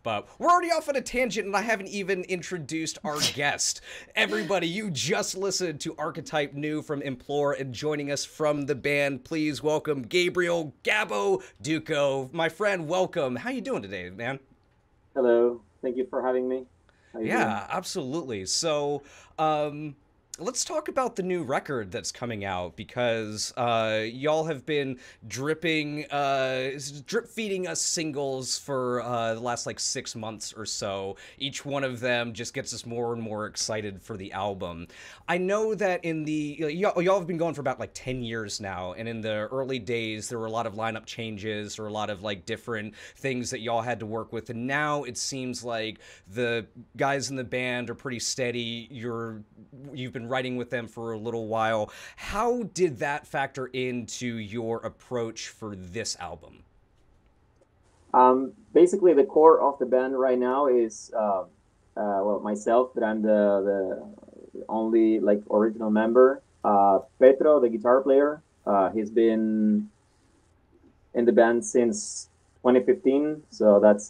But we're already off on a tangent, and I haven't even introduced our guest. Everybody, you just listened to Archetype New from Implore, and joining us from the band, please welcome Gabriel, Gabbo, Dubko. My friend, welcome. How you doing today, man? Hello. Thank you for having me. How you doing? Yeah, absolutely. So, let's talk about the new record that's coming out, because y'all have been drip feeding us singles for the last like 6 months or so. Each one of them just gets us more and more excited for the album. I know that in the y'all have been going for about like 10 years now, and in the early days there were a lot of lineup changes or a lot of like different things that y'all had to work with, and now it seems like the guys in the band are pretty steady. You've been writing with them for a little while. How did that factor into your approach for this album? Basically, the core of the band right now is well, myself, that I'm the only like original member. Petro, the guitar player, he's been in the band since 2015, so that's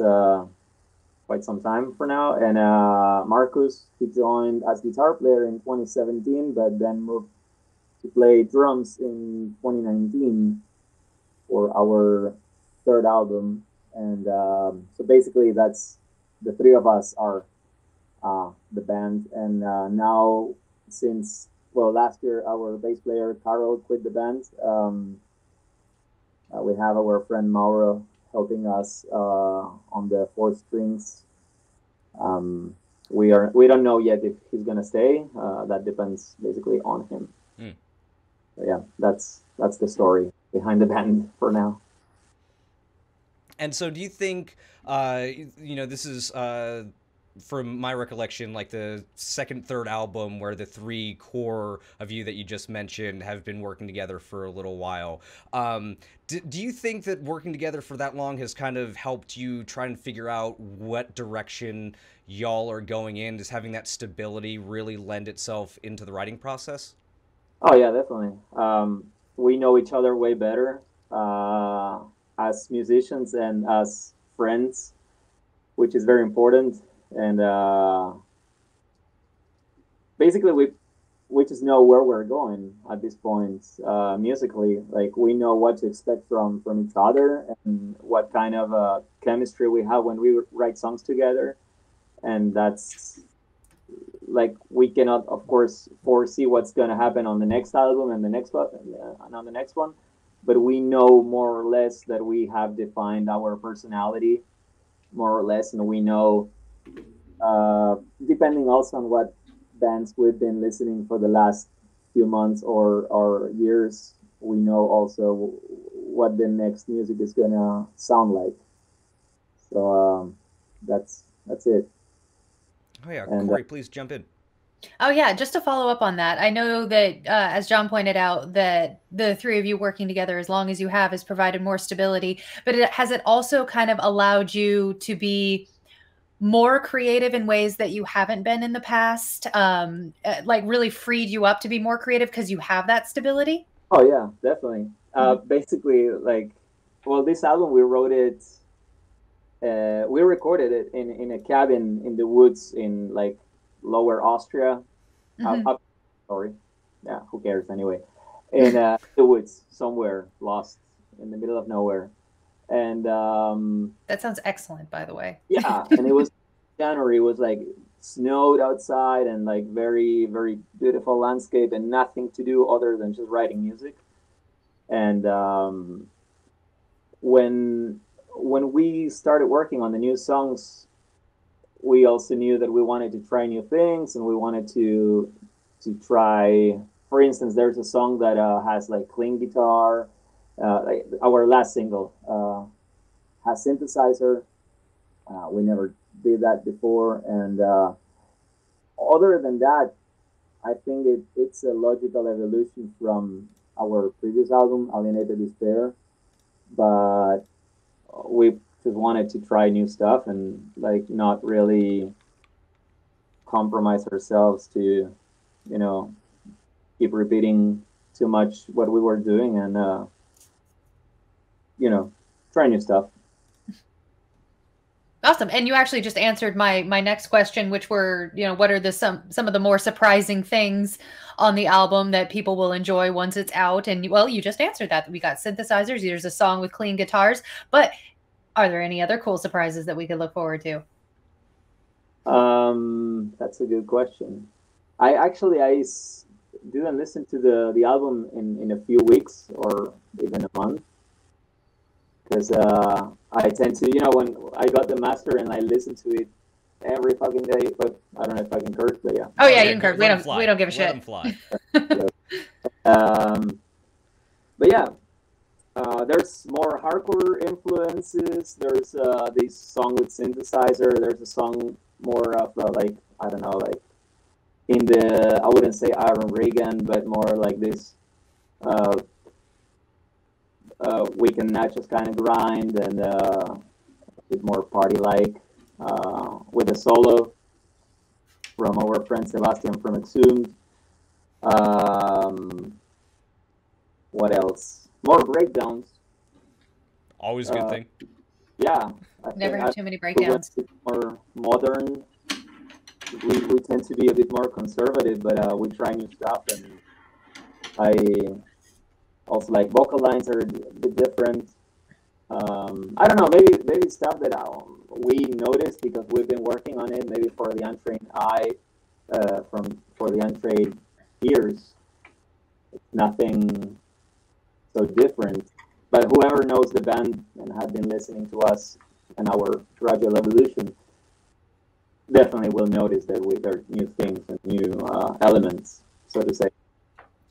quite some time for now. And Marcus, he joined as guitar player in 2017, but then moved to play drums in 2019 for our third album. And so basically, that's the three of us are the band. And now, since well, last year our bass player Carol quit the band. We have our friend Mauro helping us on the four strings. We don't know yet if he's gonna stay. That depends basically on him. Mm. So yeah, that's the story behind the band for now. And so do you think, this is, from my recollection, like the second, third album where the three core of you that you just mentioned have been working together for a little while. Do you think that working together for that long has kind of helped you try and figure out what direction y'all are going in? Does having that stability really lend itself into the writing process? Oh yeah, definitely. We know each other way better as musicians and as friends, which is very important. And basically, we just know where we're going at this point musically. Like we know what to expect from each other and what kind of chemistry we have when we write songs together. And that's like we cannot, of course, foresee what's going to happen on the next album and the next one and on the next one. But we know more or less that we have defined our personality more or less, and we know, depending also on what bands we've been listening for the last few months or years, we know also what the next music is gonna sound like. So that's it. Oh yeah, And Corey, please jump in. Oh yeah, just to follow up on that, I know that as John pointed out, that the three of you working together as long as you have has provided more stability, but has it also kind of allowed you to be more creative in ways that you haven't been in the past? Like really freed you up to be more creative because you have that stability? oh yeah, definitely. Basically, like, well, this album we wrote it. We recorded it in a cabin in the woods in like Lower Austria. Up, sorry, yeah, who cares anyway? In the woods somewhere, lost in the middle of nowhere, and That sounds excellent, by the way. yeah, and it was January. It was like snowed outside and like very very beautiful landscape and nothing to do other than just writing music. And when we started working on the new songs, we also knew that we wanted to try new things and we wanted to try. For instance, there's a song that has like clean guitar. Like our last single has synthesizer. We never did that before, and other than that, I think it's a logical evolution from our previous album, Alienated Despair. But we just wanted to try new stuff and like not really compromise ourselves to, you know, keep repeating too much what we were doing and try new stuff. Awesome. And you actually just answered my next question, which were, what are some of the more surprising things on the album that people will enjoy once it's out? And well, you just answered that. We got synthesizers. There's a song with clean guitars. But are there any other cool surprises that we could look forward to? That's a good question. I didn't listen to the album in a few weeks or even a month. Because I tend to, when I got the master and I listen to it every fucking day, but I don't know if I can curse, but yeah. Oh yeah, you can curse. We don't give a shit. Let them fly. But yeah, there's more hardcore influences. There's this song with synthesizer. There's a song more of like, I don't know, like in the, I wouldn't say Iron Reagan, but more like this we can not just kind of grind and a bit more party-like with a solo from our friend Sebastian from Exhumed. What else? More breakdowns. Always a good thing. Yeah. Never have too many breakdowns. More modern. We tend to be a bit more conservative, but we try new stuff, and I also like vocal lines are a bit different. I don't know, maybe stuff that we noticed because we've been working on it. Maybe for the untrained eye, for the untrained ears, it's nothing so different. But whoever knows the band and have been listening to us and our gradual evolution definitely will notice that there are new things and new elements, so to say.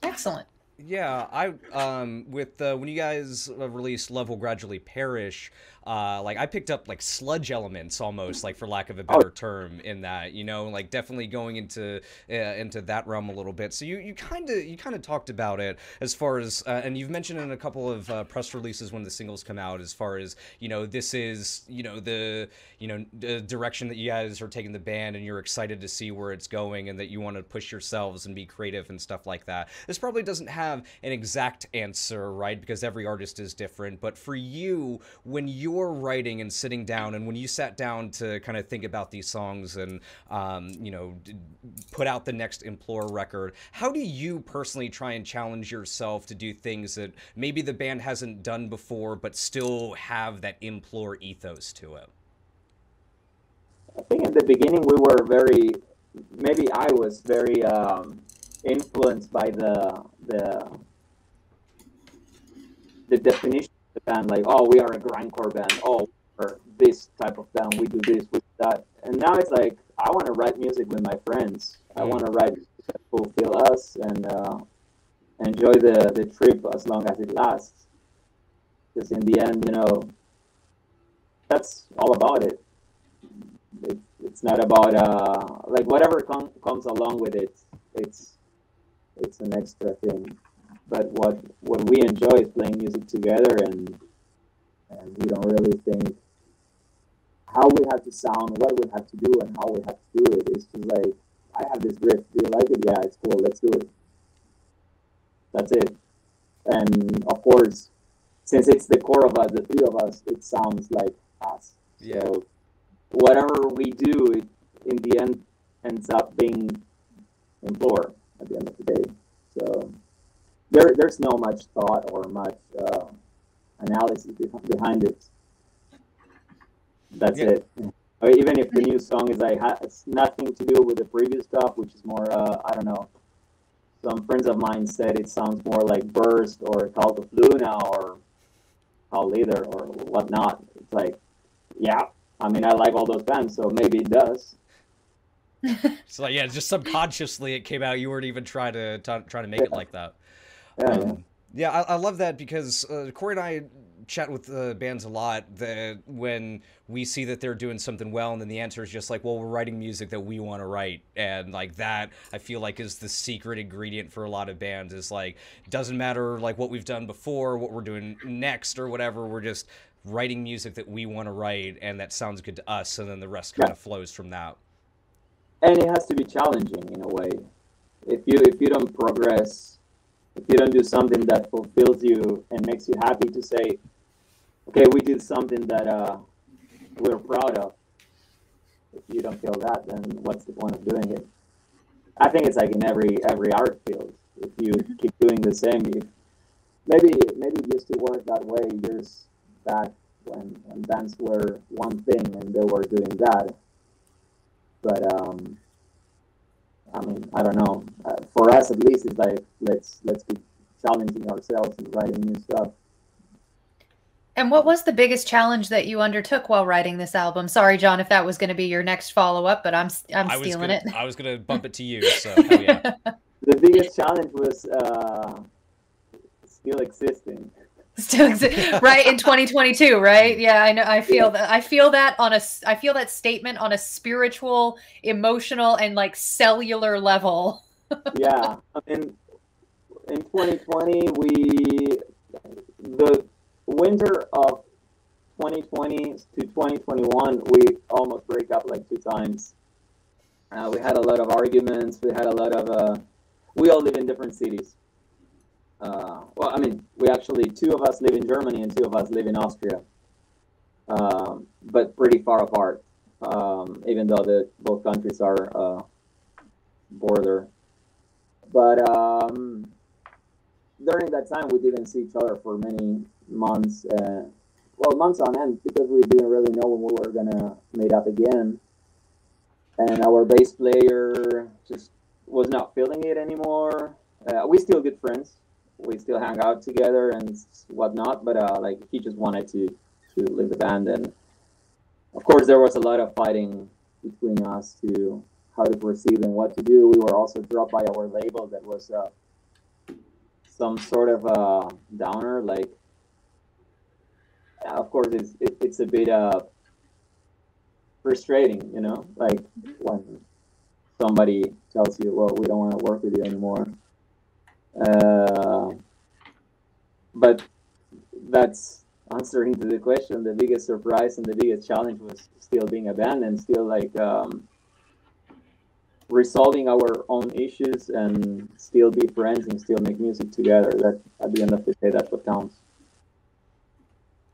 Excellent. Yeah, with when you guys released Love Will Gradually Perish, like I picked up like sludge elements almost, like for lack of a better term in that, like definitely going into that realm a little bit. So you kind of talked about it as far as and you've mentioned in a couple of press releases when the singles come out, as far as this is the direction that you guys are taking the band, and you're excited to see where it's going, and that you want to push yourselves and be creative and stuff like that. This probably doesn't have an exact answer, right? Because every artist is different. But for you, when you're writing and sitting down, and when you sat down to kind of think about these songs and put out the next Implore record, how do you personally try and challenge yourself to do things that maybe the band hasn't done before, but still have that Implore ethos to it? I think at the beginning I was very influenced by the definition of the band, like, oh, we are a grindcore band, oh, we're this type of band, we do this, we do that. And now it's like, I want to write music with my friends. I want to write music that fulfill us and enjoy the trip as long as it lasts. Because in the end, that's all about it. It's not about like whatever comes along with it. It's an extra thing. But what we enjoy is playing music together, and we don't really think how we have to sound, what we have to do, and how we have to do it. It's just like, I have this riff. Do you like it? Yeah, it's cool. Let's do it. That's it. And of course, since it's the core of us, the three of us, it sounds like us. Yeah. So whatever we do, it in the end ends up being Implore at the end of the day. So there's no much thought or much analysis behind it. That's it. Or even if the new song is like has nothing to do with the previous stuff, which is more I don't know. Some friends of mine said it sounds more like Burst or Cult of Luna or Call Leader or whatnot. It's like, yeah, I mean, I like all those bands, so maybe it does. So yeah, just subconsciously it came out. You weren't even trying to make it like that. Yeah, I love that, because Corey and I chat with bands a lot, that when we see that they're doing something well, and then the answer is just like, well, we're writing music that we want to write. And like that, I feel like, is the secret ingredient for a lot of bands, is like, doesn't matter like what we've done before, what we're doing next or whatever, we're just writing music that we want to write and that sounds good to us, and then the rest kind of flows from that. And it has to be challenging in a way. If you don't progress, if you don't do something that fulfills you and makes you happy to say, okay, we did something that we're proud of, If you don't feel that, then what's the point of doing it? I think it's like in every art field. If you keep doing the same, maybe it used to work that way years back when bands were one thing and they were doing that. But I mean, I don't know. For us, at least, it's like let's keep challenging ourselves and writing new stuff. And what was the biggest challenge that you undertook while writing this album? Sorry, John, if that was going to be your next follow-up, but I'm stealing it. I was going to bump it to you, so hell yeah. The biggest challenge was still existing. Right, in 2022, right? Yeah, I know. I feel that statement on a spiritual, emotional, and like cellular level. Yeah, I mean, in 2020, the winter of 2020 to 2021, we almost break up like 2 times. We had a lot of arguments. We had a lot of. We all live in different cities. Well, I mean, we actually 2 of us live in Germany and 2 of us live in Austria, but pretty far apart. Even though both countries are border. But during that time, we didn't see each other for many months. Well, months on end, because we didn't really know when we were gonna meet up again. And our bass player just was not feeling it anymore. We still good friends. We still hang out together and whatnot, but like he just wanted to leave the band, and of course there was a lot of fighting between us to how to proceed and what to do. We were also dropped by our label that was some sort of a downer. Like, of course, it's a bit frustrating, you know, like when somebody tells you, "Well, we don't want to work with you anymore." But that's answering to the question. The biggest surprise and the biggest challenge was still being a band and still like resolving our own issues and still be friends and still make music together. That at the end of the day, that's what counts.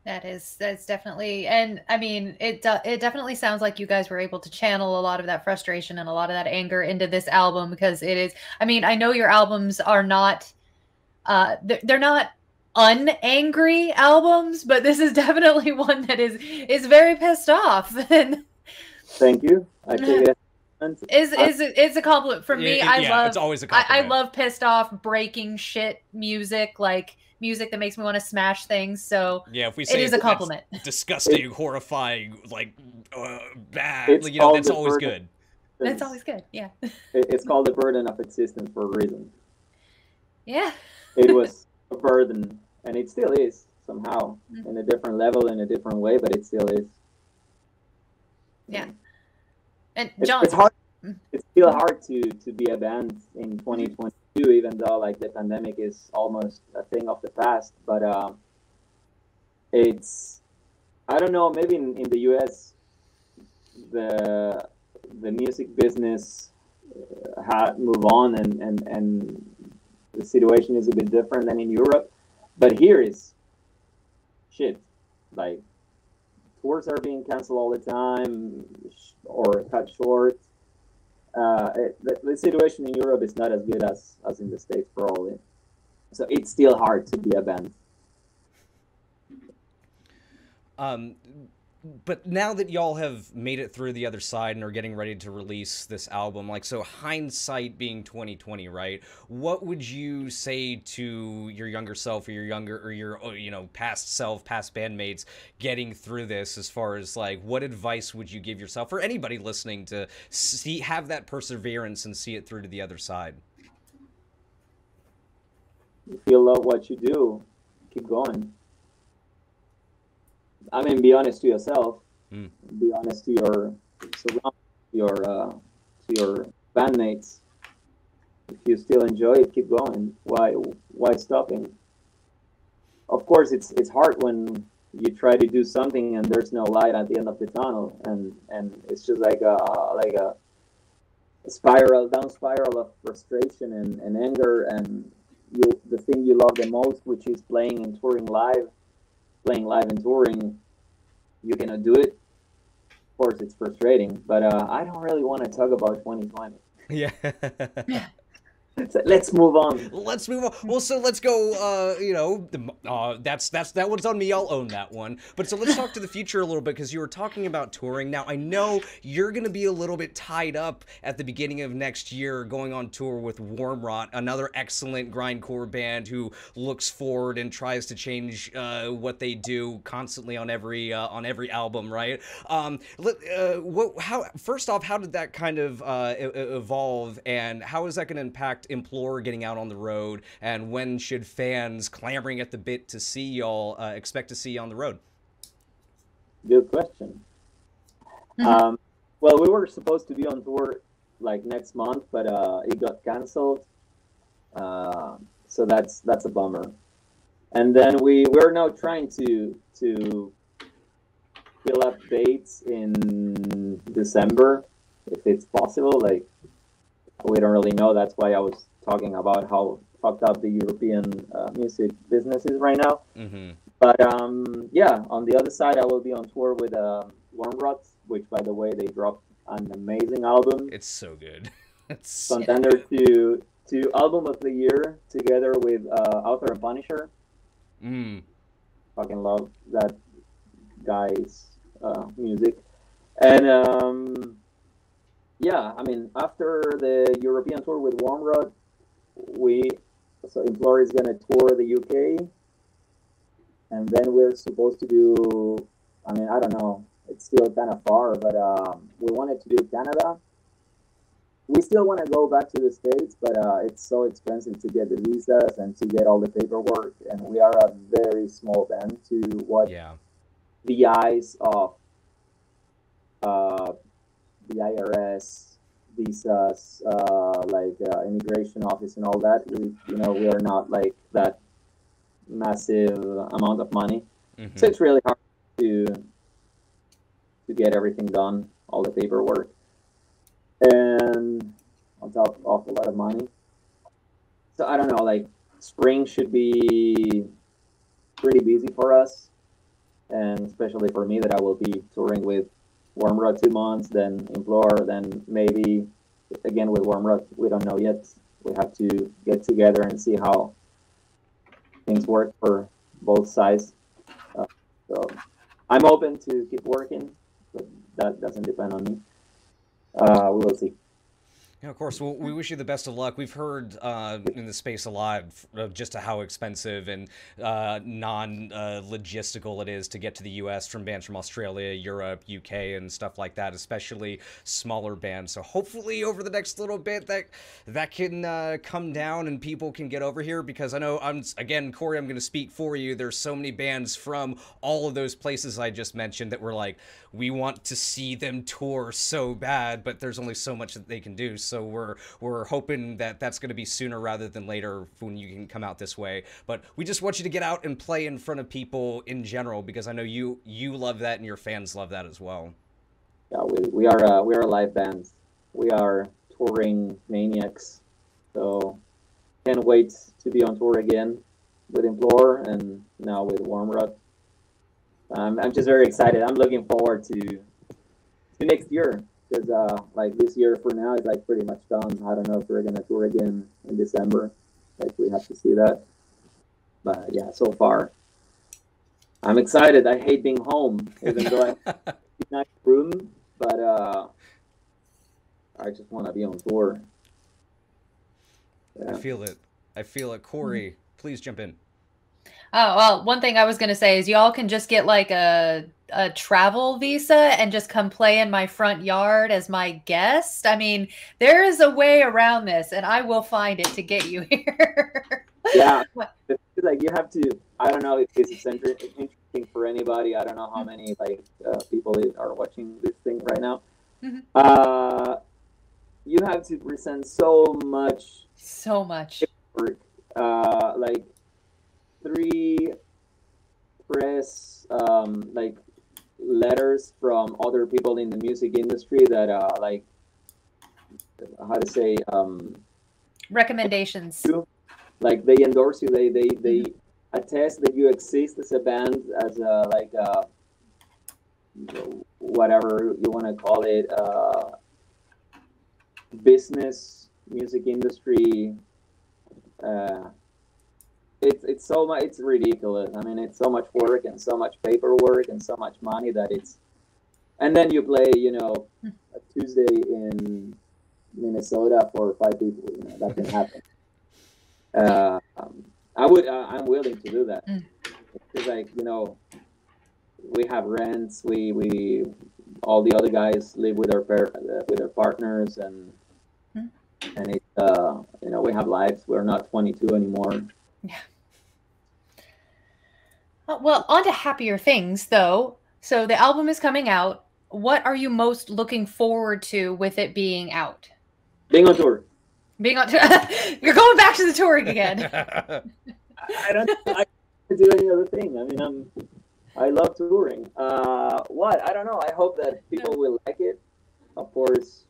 That's definitely, and I mean, it definitely sounds like you guys were able to channel a lot of that frustration and a lot of that anger into this album, because it is, I mean, I know your albums are not, they're not unangry albums, but this is definitely one that is very pissed off. And thank you. I take it. It's a compliment from me. It's always a compliment. I love pissed off, breaking shit music, like music that makes me want to smash things. So yeah, if we say it is a compliment. Disgusting, horrifying, like bad, you know, that's always good. That's always good. Yeah. It's called the burden of existence for a reason. Yeah. It was a burden, and it still is somehow in a different level, in a different way, but it still is. Yeah. And John, it's hard. It's still hard to be a band in 2022, even though like the pandemic is almost a thing of the past. But it's, I don't know, maybe in the US, the music business had moved on, and the situation is a bit different than in Europe. But here is shit. Like, tours are being canceled all the time or cut short. The situation in Europe is not as good as in the States, probably. So it's still hard to be a band. But now that y'all have made it through the other side and are getting ready to release this album, like, so hindsight being 2020, right? What would you say to your younger self or your you know, past self, past bandmates getting through this, as far as like, what advice would you give yourself or anybody listening to have that perseverance and see it through to the other side? If you love what you do, keep going. I mean, be honest to yourself. Be honest to your surroundings, to your bandmates. If you still enjoy it, keep going. Why stopping? Of course, it's hard when you try to do something and there's no light at the end of the tunnel, and it's just like a down spiral of frustration and anger, and the thing you love the most, which is playing and touring live. Playing live and touring, you cannot do it. course, it's frustrating, but I don't really want to talk about 2020. Yeah. Let's move on. Let's move on. Well, so let's go. You know, that one's on me. I'll own that one. But so let's talk to the future a little bit, because you were talking about touring. Now I know you're going to be a little bit tied up at the beginning of next year, going on tour with Wormrot, another excellent grindcore band who looks forward and tries to change what they do constantly on every album, right? First off, how did that kind of evolve, and how is that going to impact Implore getting out on the road, and when should fans clamoring at the bit to see y'all expect to see you on the road? Good question. Well, we were supposed to be on tour like next month, but it got canceled, so that's a bummer. And then we're now trying to fill up dates in December if it's possible. Like, we don't really know. That's why I was talking about how fucked up the European music business is right now. Mm-hmm. But yeah, on the other side, I will be on tour with Wormrot, which, by the way, they dropped an amazing album. It's so good. It's contender to album of the year together with Author and Punisher. Fucking love that guy's music. And yeah, I mean, after the European tour with Wormrot, so Implore is gonna tour the UK, and then we're supposed to do, I mean, I don't know, it's still kind of far, but we wanted to do Canada. We still want to go back to the States, but it's so expensive to get the visas and to get all the paperwork, and we are a very small band to what the eyes of the IRS, visas, immigration office and all that. We are not like that massive amount of money. Mm-hmm. So it's really hard to get everything done, all the paperwork, and on top of a lot of money. So I don't know, like, spring should be pretty busy for us, and especially for me, that I will be touring with Wormrot 2 months, then Implore, then maybe again with Wormrot. We don't know yet. We have to get together and see how things work for both sides. So I'm open to keep working, but that doesn't depend on me. We will see. Yeah, of course. Well, we wish you the best of luck. We've heard in the space a lot of just how expensive and non-logistical it is to get to the U.S. from bands from Australia, Europe, UK, and stuff like that, especially smaller bands. So hopefully over the next little bit that can come down and people can get over here, because I know, Corey, I'm going to speak for you. There's so many bands from all of those places I just mentioned that we're like, we want to see them tour so bad, but there's only so much that they can do. So we're hoping that that's going to be sooner rather than later when you can come out this way. But we just want you to get out and play in front of people in general, because I know you love that and your fans love that as well. Yeah, we are a live band. We are touring maniacs. So can't wait to be on tour again with Implore and now with Wormrot. I'm just very excited. I'm looking forward to next year, because like this year for now is like pretty much done. I don't know if we're gonna tour again in December. Like, we have to see that. But yeah, so far I'm excited. I hate being home, even though I have a nice room, but I just want to be on tour. Yeah. I feel it. Corey, please jump in. Oh, well, one thing I was going to say is y'all can just get like a travel visa and just come play in my front yard as my guest. I mean, there is a way around this, and I will find it to get you here. Yeah. Like, you have to, I don't know if this is interesting for anybody. I don't know how many people are watching this thing right now. Mm-hmm. You have to present so much work. Like 3 press letters from other people in the music industry that recommendations. Like, they endorse you. They attest that you exist as a band, as whatever you want to call it, business, music industry. It's so much. It's ridiculous. I mean, it's so much work and so much paperwork and so much money that it's. And then you play, a Tuesday in Minnesota for 5 people. That can happen. I'm willing to do that. It's like, we have rents. We all the other guys live with their partners, and it's we have lives. We're not 22 anymore. Yeah. Well, on to happier things, though. So the album is coming out. What are you most looking forward to with it being out? Being on tour. You're going back to the touring again. I don't do any other thing. I mean, I love touring. What? I don't know. I hope that people will like it. Of course,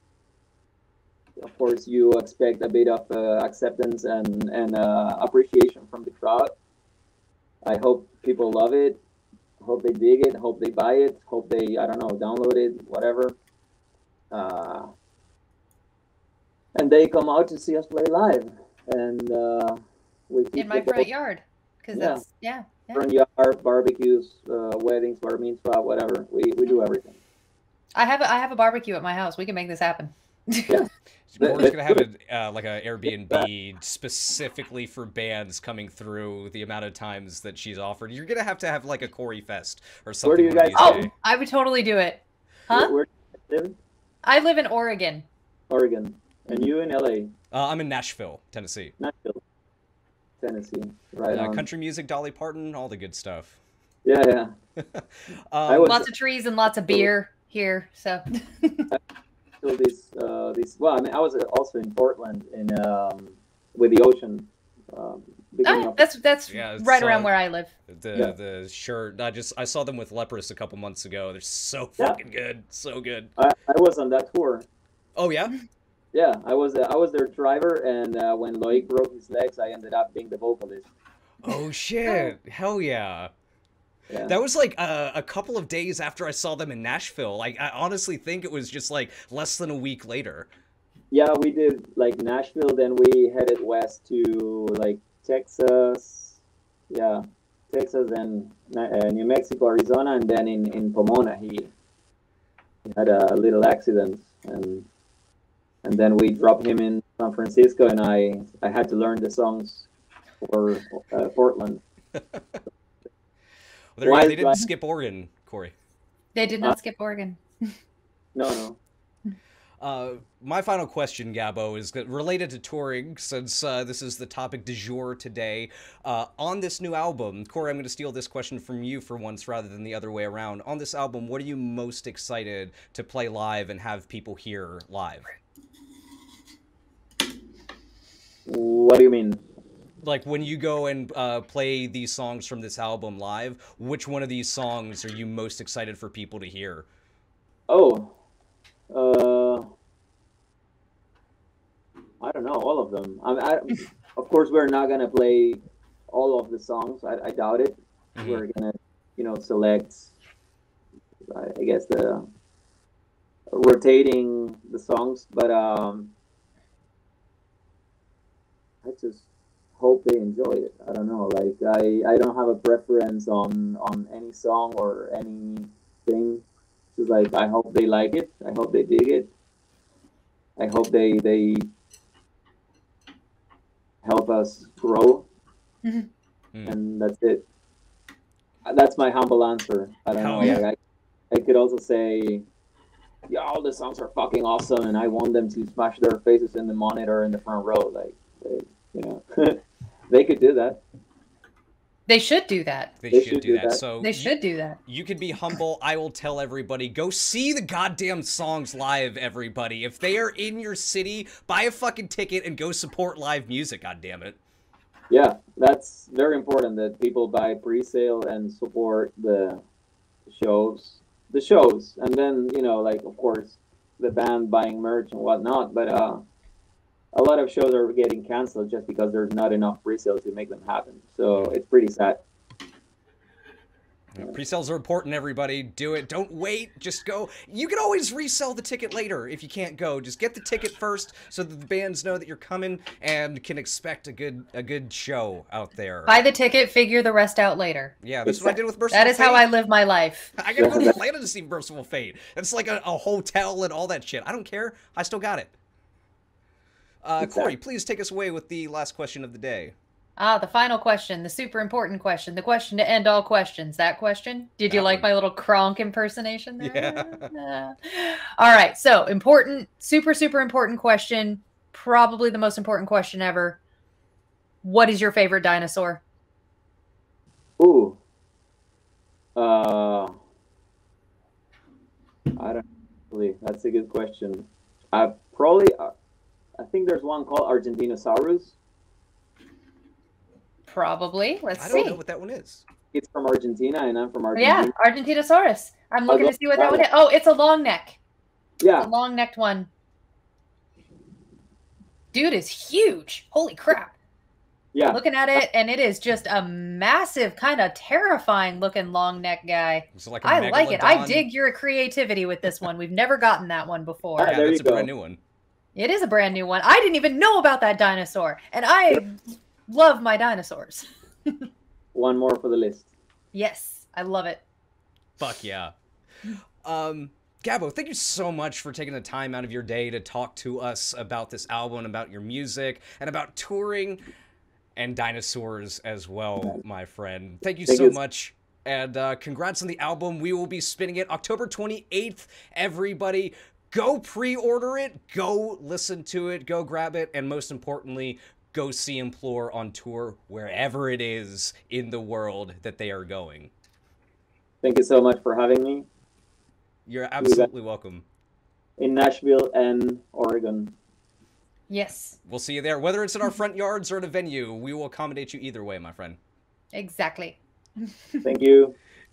you expect a bit of acceptance and appreciation from the crowd. I hope people love it. Hope they dig it. Hope they buy it. Hope they, download it, whatever. And they come out to see us play live. And we keep in my front yard. Because that's, yeah. Front yard, barbecues, weddings, bar mitzvah, whatever. We do everything. I have a barbecue at my house. We can make this happen. Yeah. We're gonna have like an Airbnb specifically for bands coming through. The amount of times that she's offered, you're gonna have to have like a Corey Fest or something. Where do you guys? Oh, I would totally do it. Huh? Where do you live? I live in Oregon. Oregon, and you in LA? I'm in Nashville, Tennessee. Nashville, Tennessee, right on. Country music, Dolly Parton, all the good stuff. Yeah. Lots of trees and lots of beer here. So. So well, I mean, I was also in Portland with the ocean. That's right around where I live. The shirt. I saw them with Leprous a couple months ago. They're so fucking good, so good. I was on that tour. Oh yeah. Yeah, I was their driver, and when Loic broke his legs, I ended up being the vocalist. Oh shit! Hell yeah. Yeah. That was like a couple of days after I saw them in Nashville. Like, I honestly think it was just like less than a week later. Yeah, we did like Nashville, then we headed west to like Texas. Yeah, Texas and New Mexico, Arizona, and then in Pomona he had a little accident, and then we dropped him in San Francisco, and I had to learn the songs for Portland. Well, they didn't skip Oregon, Corey. They did not skip Oregon. No. My final question, Gabbo, is related to touring, since this is the topic du jour today. On this new album, Corey, I'm going to steal this question from you for once rather than the other way around. On this album, what are you most excited to play live and have people hear live? What do you mean? Like, when you go and play these songs from this album live, which one of these songs are you most excited for people to hear? Oh, I don't know, all of them. Of course, we're not gonna play all of the songs. I doubt it. Mm-hmm. We're gonna, select, I guess, the rotating the songs, but I just hope they enjoy it. I don't know, like I don't have a preference on any song or anything. Just like, I hope they like it. I hope they dig it. I hope they help us grow. Mm-hmm. And that's it. That's my humble answer. I don't know. Yeah. Like, I could also say, yeah, all the songs are fucking awesome, and I want them to smash their faces in the monitor in the front row. Like, they could do that. They should do that. They should do that. So they should do that. You could be humble. I will tell everybody, go see the goddamn songs live, everybody. If they are in your city, buy a fucking ticket and go support live music, goddammit. Yeah, that's very important that people buy pre-sale and support the shows. And then, like, of course, the band buying merch and whatnot, but a lot of shows are getting canceled just because there's not enough pre-sale to make them happen. So it's pretty sad. Pre-sales are important, everybody. Do it. Don't wait. Just go. You can always resell the ticket later if you can't go. Just get the ticket first so that the bands know that you're coming and can expect a good show out there. Buy the ticket, figure the rest out later. Yeah, that's what I did with Merciful Fate. That is how I live my life. I gotta go to Atlanta to see Merciful Fate. It's like a hotel and all that shit. I don't care. I still got it. Corey, please take us away with the last question of the day. The final question, the super important question, the question to end all questions. That question? Did you like my little Kronk impersonation there? Yeah. All right, so important, super, super important question. Probably the most important question ever. What is your favorite dinosaur? Ooh. I don't really. That's a good question. I think there's one called Argentinosaurus. Probably. Let's see. I don't know what that one is. It's from Argentina, and I'm from Argentina. Yeah, Argentinosaurus. I'm looking to see what that one is. Oh, it's a long neck. Yeah. It's a long necked one. Dude is huge. Holy crap. Yeah. Looking at it, and it is just a massive, kind of terrifying looking long neck guy. Like I like it. I dig your creativity with this one. We've never gotten that one before. Yeah, that's a brand new one. It is a brand new one. I didn't even know about that dinosaur, and I love my dinosaurs. One more for the list. Yes, I love it. Fuck yeah. Gabbo, thank you so much for taking the time out of your day to talk to us about this album, about your music, and about touring and dinosaurs as well, my friend. Thank you so much. And congrats on the album. We will be spinning it October 28th. Everybody, go pre-order it. Go listen to it. Go grab it. And most importantly, go see Implore on tour wherever it is in the world that they are going. Thank you so much for having me. You're absolutely welcome. In Nashville and Oregon. Yes. We'll see you there. Whether it's in our front yards or at a venue, we will accommodate you either way, my friend. Exactly. Thank you.